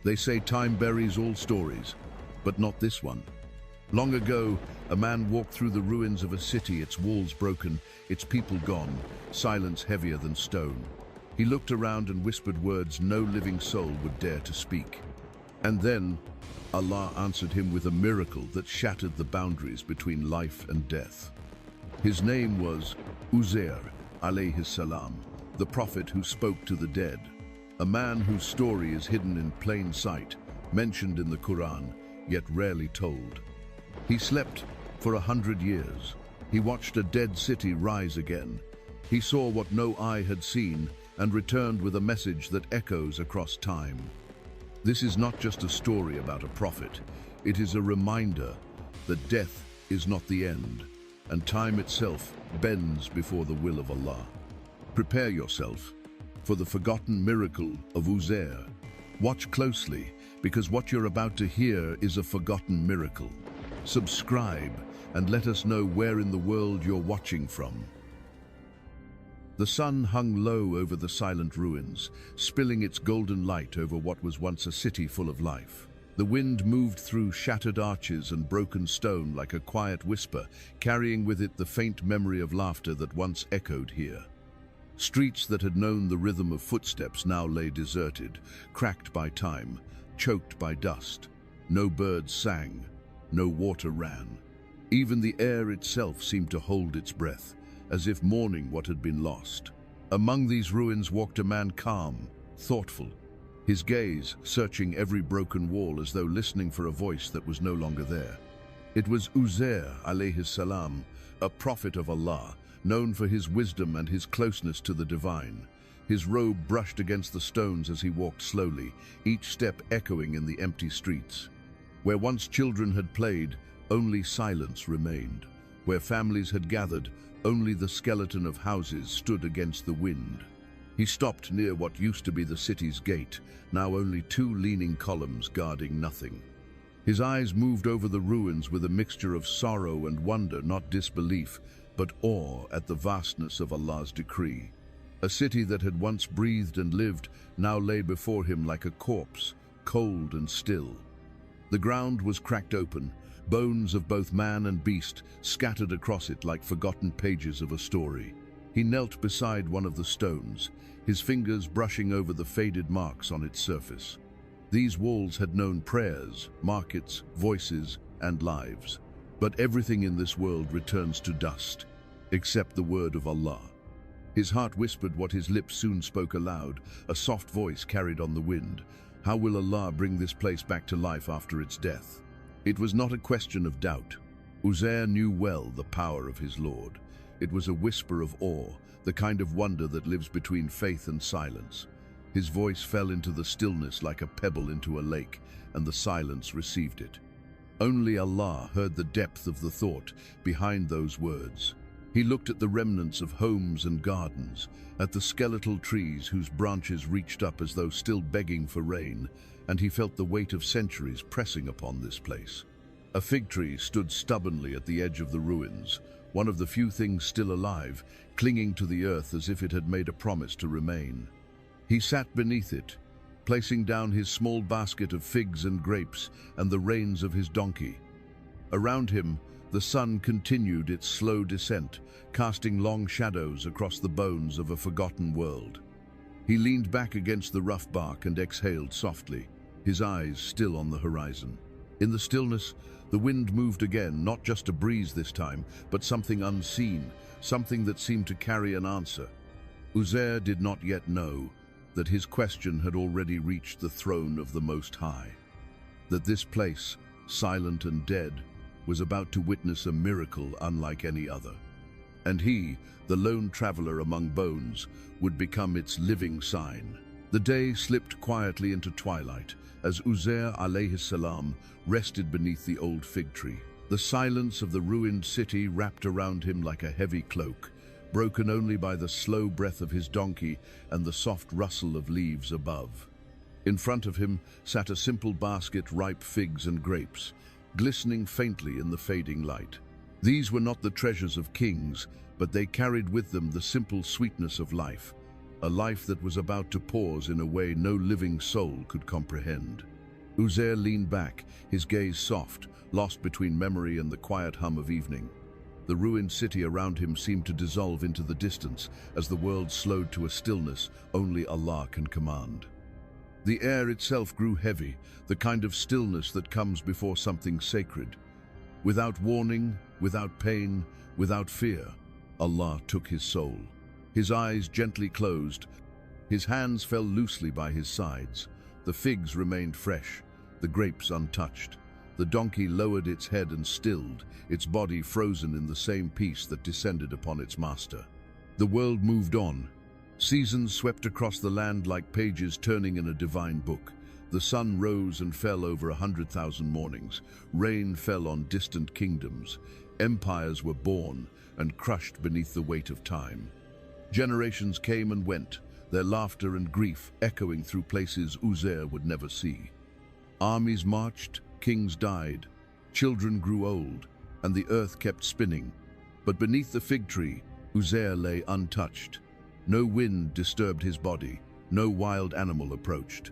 They say time buries all stories, but not this one. Long ago, a man walked through the ruins of a city, its walls broken, its people gone, silence heavier than stone. He looked around and whispered words no living soul would dare to speak. And then, Allah answered him with a miracle that shattered the boundaries between life and death. His name was Uzair, عليه السلام, the prophet who spoke to the dead, a man whose story is hidden in plain sight, mentioned in the Quran, yet rarely told. He slept for 100 years. He watched a dead city rise again. He saw what no eye had seen and returned with a message that echoes across time. This is not just a story about a prophet. It is a reminder that death is not the end, and time itself bends before the will of Allah. Prepare yourself for the forgotten miracle of Uzair. Watch closely, because what you're about to hear is a forgotten miracle. Subscribe and let us know where in the world you're watching from. The sun hung low over the silent ruins, spilling its golden light over what was once a city full of life. The wind moved through shattered arches and broken stone like a quiet whisper, carrying with it the faint memory of laughter that once echoed here. Streets that had known the rhythm of footsteps now lay deserted, cracked by time, choked by dust. No birds sang, no water ran. Even the air itself seemed to hold its breath, as if mourning what had been lost. Among these ruins walked a man calm, thoughtful, his gaze searching every broken wall as though listening for a voice that was no longer there. It was Uzair, عليه السلام, a prophet of Allah, known for his wisdom and his closeness to the divine. His robe brushed against the stones as he walked slowly, each step echoing in the empty streets. Where once children had played, only silence remained. Where families had gathered, only the skeleton of houses stood against the wind. He stopped near what used to be the city's gate, now only two leaning columns guarding nothing. His eyes moved over the ruins with a mixture of sorrow and wonder, not disbelief, but awe at the vastness of Allah's decree. A city that had once breathed and lived now lay before him like a corpse, cold and still. The ground was cracked open, bones of both man and beast scattered across it like forgotten pages of a story. He knelt beside one of the stones, his fingers brushing over the faded marks on its surface. These walls had known prayers, markets, voices, and lives. But everything in this world returns to dust, except the word of Allah. His heart whispered what his lips soon spoke aloud, a soft voice carried on the wind. How will Allah bring this place back to life after its death? It was not a question of doubt. Uzair knew well the power of his Lord. It was a whisper of awe, the kind of wonder that lives between faith and silence. His voice fell into the stillness like a pebble into a lake, and the silence received it. Only Allah heard the depth of the thought behind those words. He looked at the remnants of homes and gardens, at the skeletal trees whose branches reached up as though still begging for rain, and he felt the weight of centuries pressing upon this place. A fig tree stood stubbornly at the edge of the ruins, one of the few things still alive, clinging to the earth as if it had made a promise to remain. He sat beneath it, placing down his small basket of figs and grapes and the reins of his donkey. Around him, the sun continued its slow descent, casting long shadows across the bones of a forgotten world. He leaned back against the rough bark and exhaled softly, his eyes still on the horizon. In the stillness, the wind moved again, not just a breeze this time, but something unseen, something that seemed to carry an answer. Uzair did not yet know that his question had already reached the throne of the Most High, that this place, silent and dead, was about to witness a miracle unlike any other. And he, the lone traveler among bones, would become its living sign. The day slipped quietly into twilight as Uzair عليه السلام rested beneath the old fig tree. The silence of the ruined city wrapped around him like a heavy cloak, broken only by the slow breath of his donkey and the soft rustle of leaves above. In front of him sat a simple basket, ripe figs and grapes, glistening faintly in the fading light. These were not the treasures of kings, but they carried with them the simple sweetness of life, a life that was about to pause in a way no living soul could comprehend. Uzair leaned back, his gaze soft, lost between memory and the quiet hum of evening. The ruined city around him seemed to dissolve into the distance as the world slowed to a stillness only Allah can command. The air itself grew heavy, the kind of stillness that comes before something sacred. Without warning, without pain, without fear, Allah took his soul. His eyes gently closed, his hands fell loosely by his sides. The figs remained fresh, the grapes untouched. The donkey lowered its head and stilled, its body frozen in the same peace that descended upon its master. The world moved on. Seasons swept across the land like pages turning in a divine book. The sun rose and fell over 100,000 mornings. Rain fell on distant kingdoms. Empires were born and crushed beneath the weight of time. Generations came and went, their laughter and grief echoing through places Uzair would never see. Armies marched, kings died, children grew old, and the earth kept spinning. But beneath the fig tree, Uzair lay untouched. No wind disturbed his body, no wild animal approached.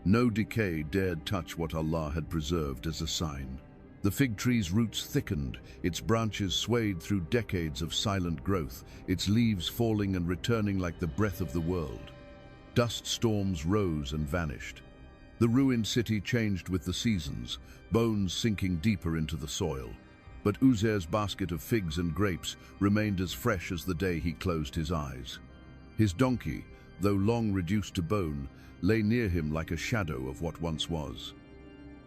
No decay dared touch what Allah had preserved as a sign. The fig tree's roots thickened, its branches swayed through decades of silent growth, its leaves falling and returning like the breath of the world. Dust storms rose and vanished. The ruined city changed with the seasons, bones sinking deeper into the soil. But Uzair's basket of figs and grapes remained as fresh as the day he closed his eyes. His donkey, though long reduced to bone, lay near him like a shadow of what once was.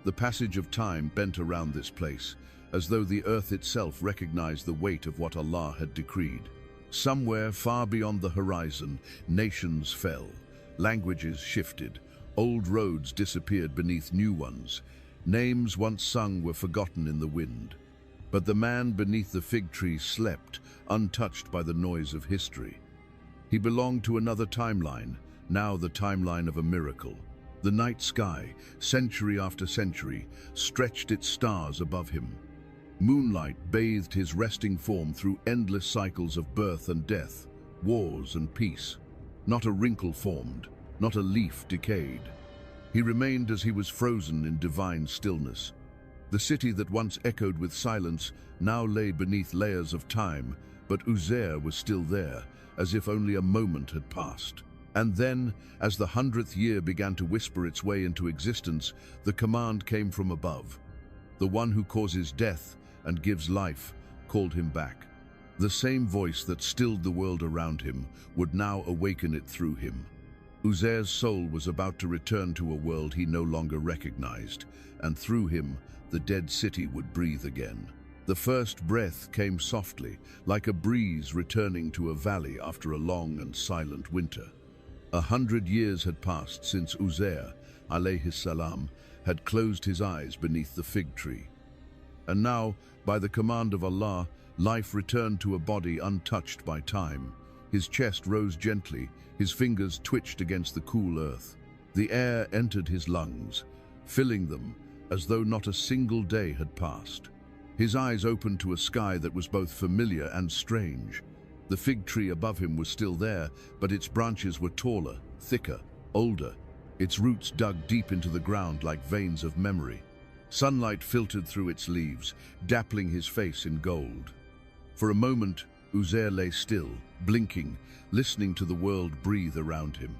The passage of time bent around this place, as though the earth itself recognized the weight of what Allah had decreed. Somewhere far beyond the horizon, nations fell, languages shifted, old roads disappeared beneath new ones, names once sung were forgotten in the wind. But the man beneath the fig tree slept, untouched by the noise of history. He belonged to another timeline, now the timeline of a miracle. The night sky, century after century, stretched its stars above him. Moonlight bathed his resting form through endless cycles of birth and death, wars and peace. Not a wrinkle formed, not a leaf decayed. He remained as he was frozen in divine stillness. The city that once echoed with silence now lay beneath layers of time, but Uzair was still there, as if only a moment had passed. And then, as the 100th year began to whisper its way into existence, the command came from above. The one who causes death and gives life called him back. The same voice that stilled the world around him would now awaken it through him. Uzair's soul was about to return to a world he no longer recognized, and through him, the dead city would breathe again. The first breath came softly, like a breeze returning to a valley after a long and silent winter. 100 years had passed since Uzair, عليه السلام, had closed his eyes beneath the fig tree. And now, by the command of Allah, life returned to a body untouched by time. His chest rose gently, his fingers twitched against the cool earth. The air entered his lungs, filling them as though not a single day had passed. His eyes opened to a sky that was both familiar and strange. The fig tree above him was still there, but its branches were taller, thicker, older. Its roots dug deep into the ground like veins of memory. Sunlight filtered through its leaves, dappling his face in gold. For a moment, Uzair lay still, blinking, listening to the world breathe around him.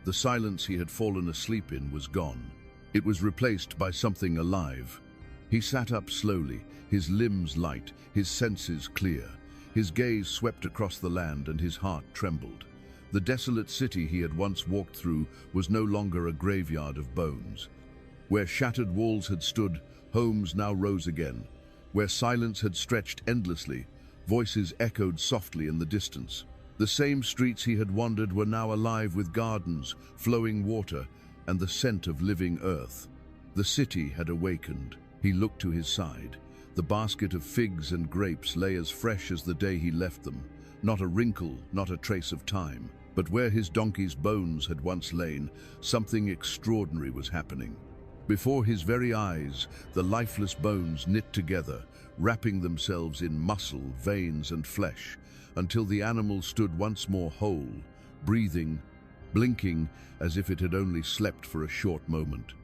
The silence he had fallen asleep in was gone. It was replaced by something alive. He sat up slowly, his limbs light, his senses clear. His gaze swept across the land and his heart trembled. The desolate city he had once walked through was no longer a graveyard of bones. Where shattered walls had stood, homes now rose again. Where silence had stretched endlessly, voices echoed softly in the distance. The same streets he had wandered were now alive with gardens, flowing water, and the scent of living earth. The city had awakened. He looked to his side. The basket of figs and grapes lay as fresh as the day he left them. Not a wrinkle, not a trace of time. But where his donkey's bones had once lain, something extraordinary was happening. Before his very eyes, the lifeless bones knit together, wrapping themselves in muscle, veins, and flesh, until the animal stood once more whole, breathing, blinking as if it had only slept for a short moment.